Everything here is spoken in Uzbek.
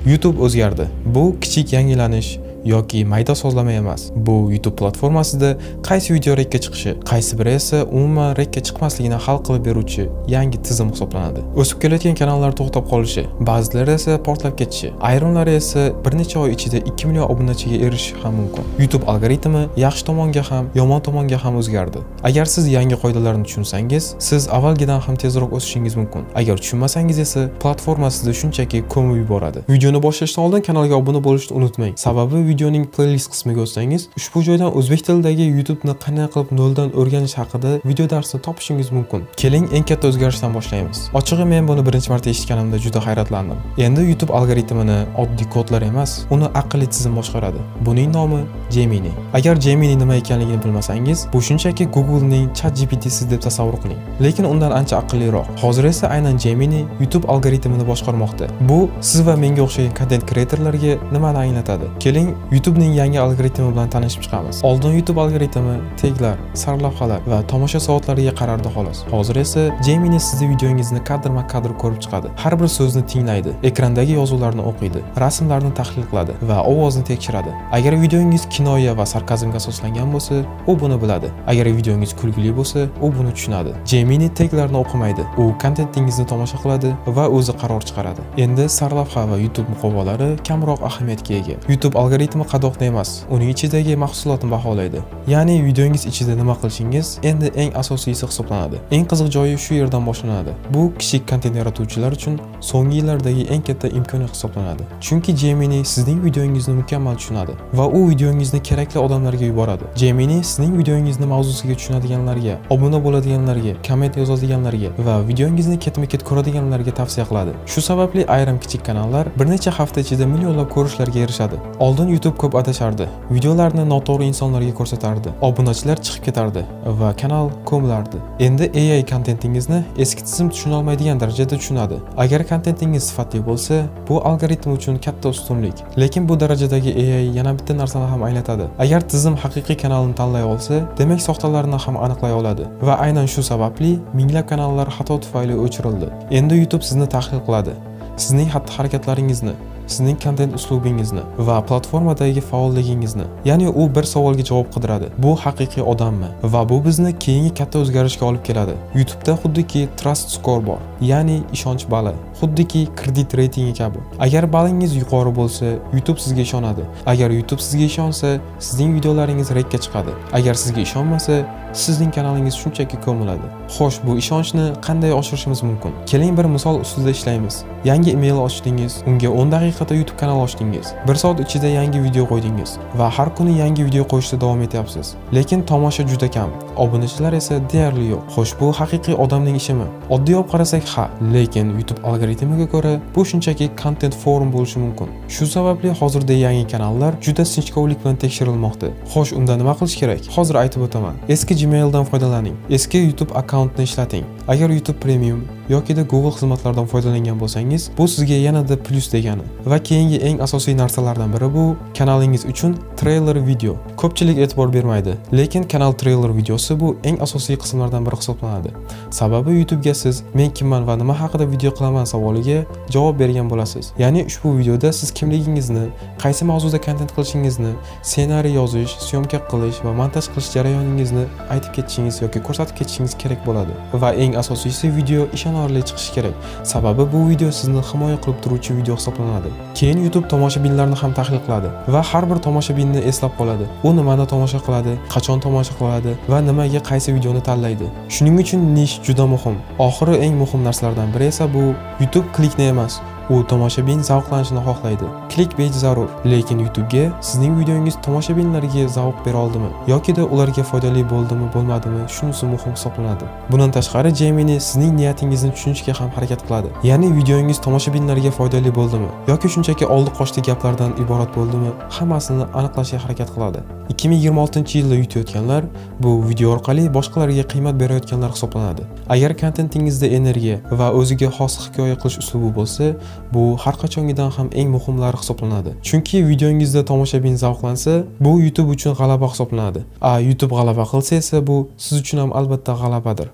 YouTube o'zgardi. Bu kichik yangilanish yoki mayda sozlama emas. Bu YouTube platformasida qaysi video rekka chiqishi, qaysi biri esa umuman rekka chiqmasligini hal qilib beruvchi yangi tizim hisoblanadi. O'sib kelayotgan kanallar to'xtab qolishi, ba'zilari esa portlab ketishi, ayrimlari esa bir necha oy ichida 2 million obunachiga erishishi ham mumkin. YouTube algoritmi yaxshi tomonga ham, yomon tomonga ham o'zgardi. Agar siz yangi qoidalarni tushunsangiz, siz avvalgidan ham tezroq o'sishingiz mumkin. Agar tushunmasangiz esa platforma sizni shunchaki ko'mib yuboradi. Videoni boshlashdan oldin kanalga obuna bo'lishni unutmang. Sababi videoning playlist qismiga o'tsangiz, ushbu joydan o'zbek tilidagi YouTube'ni qanday qilib noldan o'rganish haqida video darsini topishingiz mumkin. Keling, eng katta o'zgarishdan boshlaymiz. Ochig'i men buni birinchi marta eshitganimda juda hayratlandim. Endi YouTube algoritmini oddiy kodlar emas, uni aqlli tizim boshqaradi. Buning nomi Gemini. Agar Gemini nima ekanligini bilmasangiz, bu shunchaki Google'ning ChatGPT'si deb tasavvur qiling. Lekin undan ancha aqlliroq. Hozir esa aynan Gemini YouTube algoritmini boshqarmoqda. Bu siz va menga o'xshagan content creatorlarga nimani anglatadi? Keling, YouTube'ning yangi algoritmi bilan tanishib chiqamiz. Oldin YouTube algoritmi taglar, sarlavhalar va tomosha soatlariga qarardi xolos. Hozir esa Gemini sizning videongizni kadrma-kadr ko'rib chiqadi. Har bir so'zni tinglaydi, ekrandagi yozuvlarni o'qiydi, rasmlarni tahlil qiladi va ovozni tekshiradi. Agar videongiz kinoya va sarkazmga asoslangan bo'lsa, u buni biladi. Agar videongiz kulgili bo'lsa, u buni tushunadi. Gemini taglarni o'qimaydi. U kontentingizni tomosha qiladi va o'zi qaror chiqaradi. Endi sarlavha va YouTube muqovalari kamroq ahamiyatga ega. YouTube algoritmi qadoqni emas, uning ichidagi mahsulotni baholaydi. Ya'ni videongiz ichida nima qilishingiz endi eng asosiysi hisoblanadi. Eng qiziq joyi shu yerdan boshlanadi. Bu kichik kontent yaratuvchilar uchun so'nggi yillardagi eng katta imkoniyat hisoblanadi. Chunki Gemini sizning videongizni mukammal tushunadi va u videongizni kerakli odamlarga yuboradi. Gemini sizning videongizni mavzusiga tushunadiganlarga, obuna bo'ladiganlarga, komment yozadiganlarga va videongizni ketma-ket ko'radiganlarga tavsiya qiladi. Shu sababli ayrim kichik kanallar bir necha hafta ichida millionlab ko'rishlarga erishadi. Oldin YouTube ko'p adashardi. Videolarni noto'g'ri insonlarga ko'rsatardi. Obunachilar chiqib ketardi va kanal ko'milardi. Endi AI kontentingizni eski tizim tushuna olmaydigan darajada tushunadi. Agar kontentingiz sifatli bo'lsa, bu algoritm uchun katta ustunlik. Lekin bu darajadagi AI yana bitta narsani ham anglatadi. Agar tizim haqiqiy kanalni tanlay olsa, demak soxtalarni ham aniqlay oladi. Va aynan shu sababli minglab kanallar xato tufayli o'chirildi. Endi YouTube sizni tahlil qiladi. Sizning xatti-harakatlaringizni, sizning kontent uslubingizni va platformadagi faolligingizni. Ya'ni u bir savolga javob qidiradi. Bu haqiqiy odammi? Va bu bizni keyingi katta o'zgarishga olib keladi. YouTube'da xuddiki trust score bor, ya'ni ishonch bali, xuddiki kredit reytingi kabi. Agar balingiz yuqori bo'lsa, YouTube sizga ishonadi. Agar YouTube sizga ishonsa, sizning videolaringiz rekka chiqadi. Agar sizga ishonmasa, sizning kanalingiz shunchaki ko'miladi. Xo'sh, bu ishonchni qanday oshirishimiz mumkin? Keling bir misol ustida ishlaymiz. Yangi email ochdingiz, unga 10 daqiqada YouTube kanal ochdingiz. 1 soat ichida yangi video qo'ydingiz va har kuni yangi video qo'yishda davom etyapsiz. Lekin tomosha juda kam, obunachilar esa deyarli yo'q. Xo'sh, bu haqiqiy odamning ishimi? Oddiy olib qarasak, ha, lekin YouTube algoritmiga ko'ra bu shunchaki content forum bo'lishi mumkin. Shu sababli hozirda yangi kanallar juda sinchkovlik bilan tekshirilmoqda. Xo'sh, unda nima qilish kerak? Hozir aytib o'taman. Eski Gmaildan foydalaning. Eski YouTube akkauntni ishlating. Agar YouTube Premium yoki Google xizmatlaridan foydalangan bo'lsangiz, bu sizga yanada plus degani. Va keyingi eng asosiy narsalardan biri bu kanalingiz uchun trailer video. Ko'pchilik e'tibor bermaydi, lekin kanal trailer videosi bu eng asosiy qismlardan biri hisoblanadi. Sababi YouTube'ga siz men kimman va nima haqida video qilaman savoliga javob bergan bo'lasiz. Ya'ni ushbu videoda siz kimligingizni, qaysi mavzuda kontent qilishingizni, ssenariy yozish, syomka qilish va montaj qilish jarayoningizni aytib ketishingiz yoki ko'rsatib ketishingiz kerak bo'ladi. Va eng asosiysi video ishonarli chiqishi kerak. Sababi bu video sizni himoya qilib turuvchi video hisoblanadi. Keyin YouTube tomoshabinlarni ham tahlil qiladi va har bir tomoshabinni eslab qoladi. U nimani tomosha qiladi, qachon tomosha qiladi va nimaga qaysi videoni tanlaydi. Shuning uchun nish juda muhim. Oxiri eng muhim narsalardan biri esa bu YouTube klikni emas, u tomoshabin zavqlanishini xohlaydi. Clickbait zarur, lekin YouTube'ga sizning videongiz tomoshabinlarga zavq bera oldimi yoki ularga foydali bo'ldimi, bo'lmadimi, shunisi muhim hisoblanadi. Bundan tashqari Gemini sizning niyatingizni tushunishga ham harakat qiladi. Ya'ni videongiz tomoshabinlarga foydali bo'ldimi yoki shunchaki oldi-qochdi gaplardan iborat bo'ldimi, hammasini aniqlashga harakat qiladi. 2026-yilda yutayotganlar bu video orqali boshqalarga qiymat berayotganlar hisoblanadi. Agar kontentingizda energiya va o'ziga xos hikoya qilish uslubi bo'lsa, bu har qachongidan ham eng muhimlari hisoblanadi. Chunki videongizda tomoshabin zavqlansa, bu YouTube uchun g'alaba hisoblanadi. YouTube g'alaba qilsa esa bu siz uchun ham albatta g'alabadir.